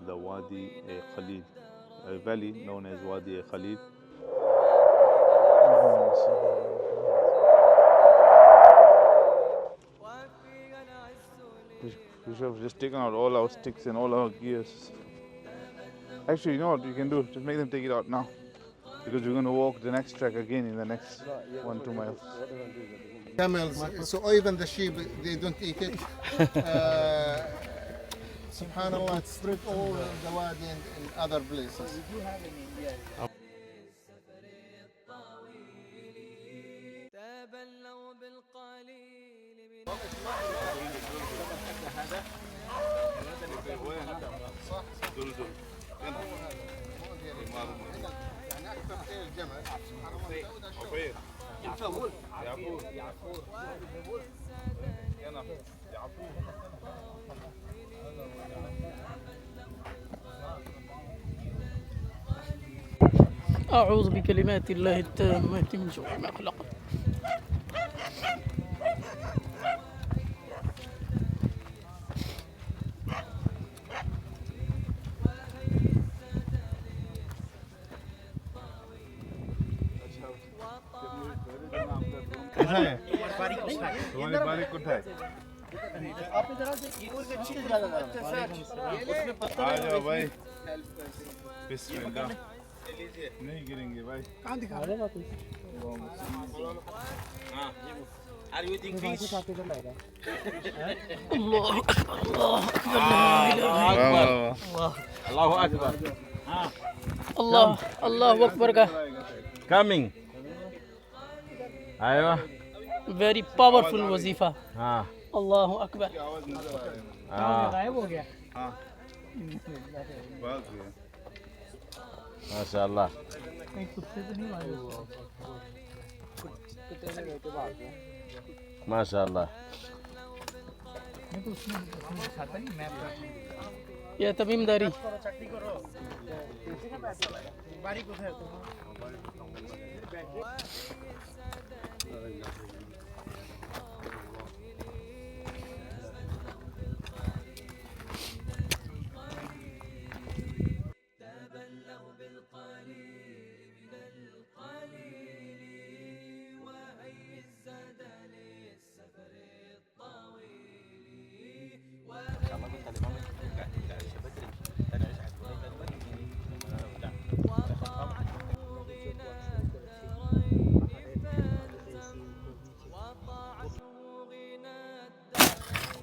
the Wadi Khalid, a valley known as Wadi Khalid. We should have just taken out all our sticks and all our gears. Actually, you know what we can do? Just make them take it out now. Because we're going to walk the next track again in the next 1-2 miles. Camels, so even the sheep, they don't eat it. Subhanallah, it's spread all the Wadi and in other places. أعوذ بكلمات الله التامة من شر ما خلق. तुम्हारी बारीक कुठा है? आ जाओ भाई, बिस्मिल्लाह। नहीं गिरेंगे भाई। कहाँ दिखा रहे हो आप? हाँ, are you eating fish? Allahu Akbar. Allahu Akbar का Coming. अयवा. very powerful वजीफा. हाँ. Allahu Akbar. हाँ. गायब हो गया. हाँ. माशाअल्लाह. कहीं कुत्ते तो नहीं मारे? माशाअल्लाह. मैं तो उसमें दिखाता नहीं मैप का. ये तमीमदारी. बारीक उधर.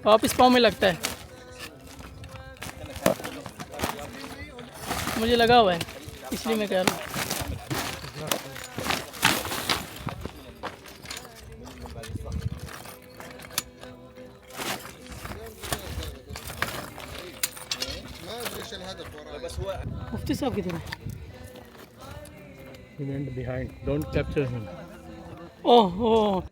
वापस पाँव में लगता है. मुझे लगा हुआ है इसलिए मैं कह रहा हूँ. मुफ्ती साहब किधर है? He went behind. Don't capture him. Oh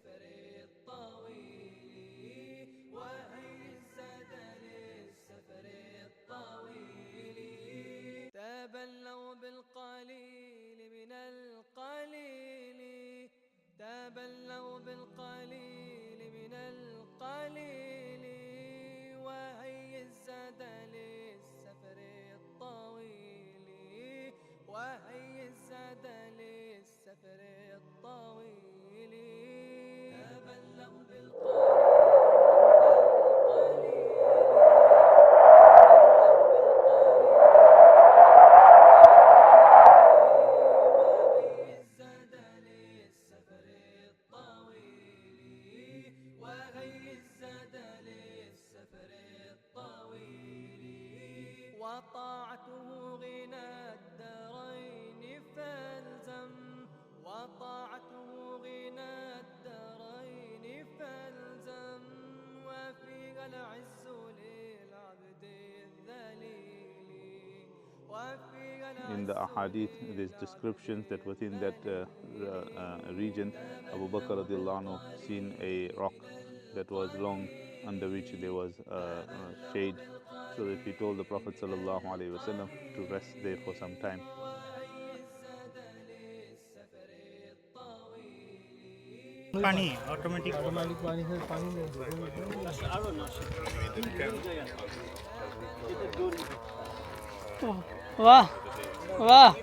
In the ahadith, there's descriptions that within that region, Abu Bakr radiallahu anhu seen a rock that was long, under which there was shade, so that he told the Prophet sallallahu alaihi wasallam to rest there for some time. पानी automatic पानी है, पानी में वाह वाह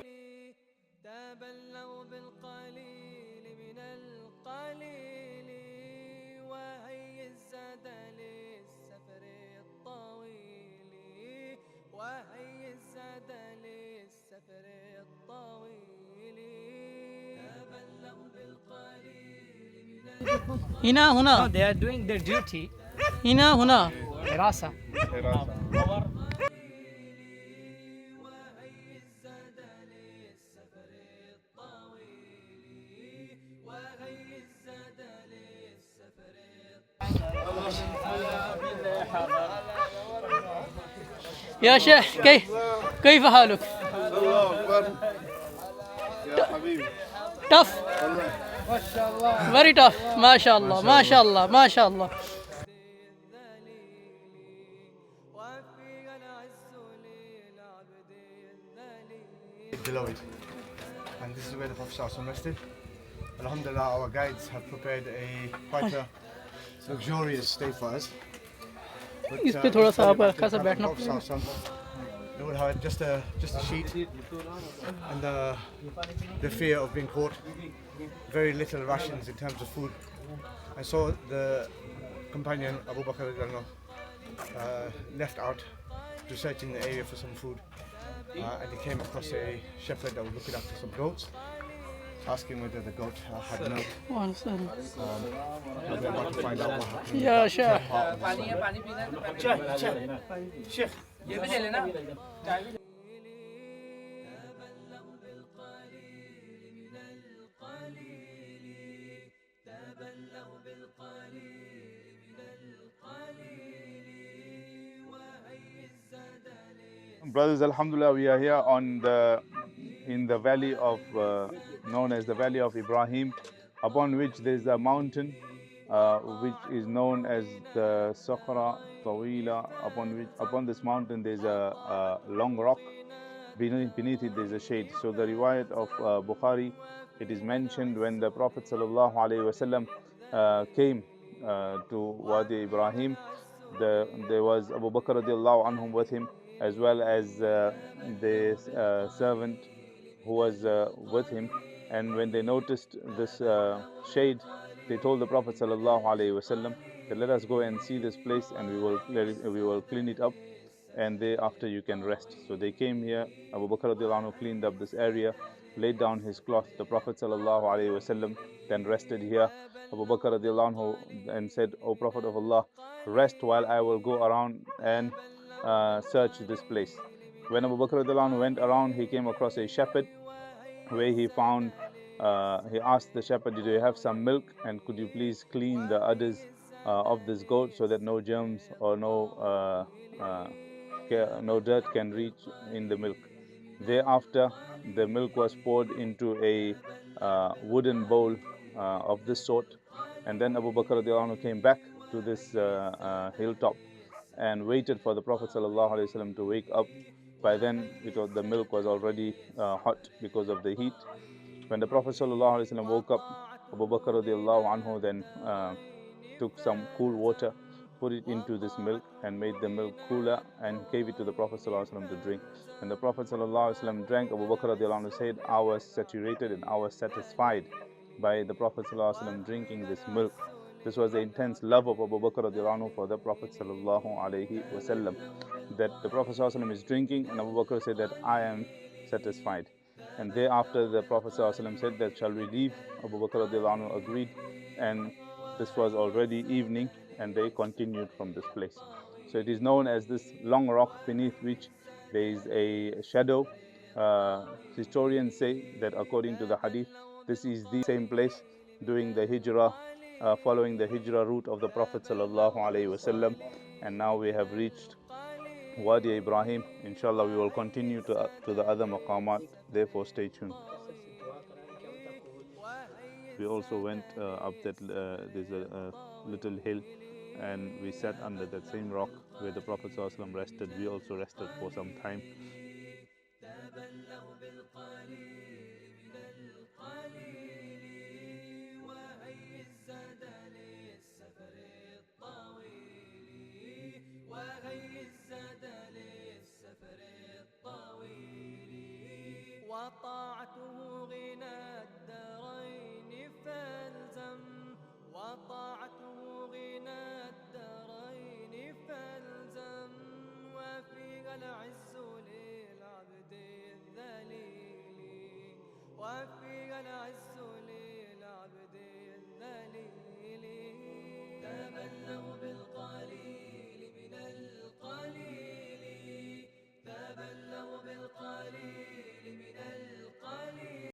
هنا هنا No, they are doing their duty. هنا هنا Rasa. يا شيخ كيف حالك؟ الله أكبر يا حبيبي tough very tough ما شاء الله ما شاء الله ما شاء الله Beloved. And this is where the Prophet ﷺ rested. Alhamdulillah, our guides have prepared quite a luxurious stay for us. But, इस पे थोड़ा सा आप the खासा Prophet बैठना ﷺ, पड़ेगा they would have just a sheet and the fear of being caught. Very little rations in terms of food. I saw the companion Abu Bakr left out to search in the area for some food. And he came across a shepherd that was looking after some goats, asking whether the goat had milk. We're about to find out what happened. يا شيخ Brothers, Alhamdulillah, we are here in the valley of known as the Valley of Ibrahim, upon which there is a mountain which is known as the Sakhra Tawila. Upon this mountain there is a long rock. Beneath it there is a shade. So the riwayat of Bukhari, it is mentioned when the Prophet sallallahu alaihi wasallam came to Wadi Ibrahim, there was Abu Bakr radiallahu anhum with him, as well as the servant who was with him. And when they noticed this shade, they told the Prophet sallallahu alaihi wasallam that let us go and see this place, and we will clean it up, and thereafter you can rest. So they came here. Abu Bakr radiallahu anhu cleaned up this area, laid down his cloth. The Prophet sallallahu alaihi wasallam then rested here. Abu Bakr radiallahu anhu and said, O Prophet of Allah, rest while I will go around and search this place. When Abu Bakr radiallahu anhu went around, he came across a shepherd where he found, he asked the shepherd, do you have some milk, and could you please clean the udders of this goat so that no germs or no dirt can reach in the milk. Thereafter, the milk was poured into a wooden bowl of this sort, and then Abu Bakr radiallahu anhu came back to this hilltop and waited for the Prophet sallallahu alaihi wasallam to wake up. By then, the milk was already hot because of the heat. When the Prophet sallallahu alaihi wasallam woke up, Abu Bakr radiallahu anhu then took some cool water, put it into this milk, and made the milk cooler, and gave it to the Prophet ﷺ to drink. When the Prophet ﷺ drank, Abu Bakr radiallahu anhu said, I was saturated and I was satisfied by the Prophet ﷺ drinking this milk. This was the intense love of Abu Bakr radiallahu anhu for the Prophet ﷺ, that the Prophet ﷺ is drinking, and Abu Bakr said that I am satisfied. And thereafter the Prophet ﷺ said that shall we leave? Abu Bakr radiallahu anhu agreed, and this was already evening, and they continued from this place. So it is known as this long rock beneath which there is a shadow. Historians say that according to the hadith, this is the same place during the Hijra, following the Hijra route of the Prophet sallallahu alaihi wasallam. And now we have reached Wadi Ibrahim. Inshallah, we will continue to the other maqamat. Therefore, stay tuned. We also went up that there's a little hill, and we sat under that same rock where the Prophet ﷺ rested. We also rested for some time. وطاعته غنى الدارين فالزم وطاعته غنى الدارين فالزم وفيها العز للعبد الذليل وفيها العز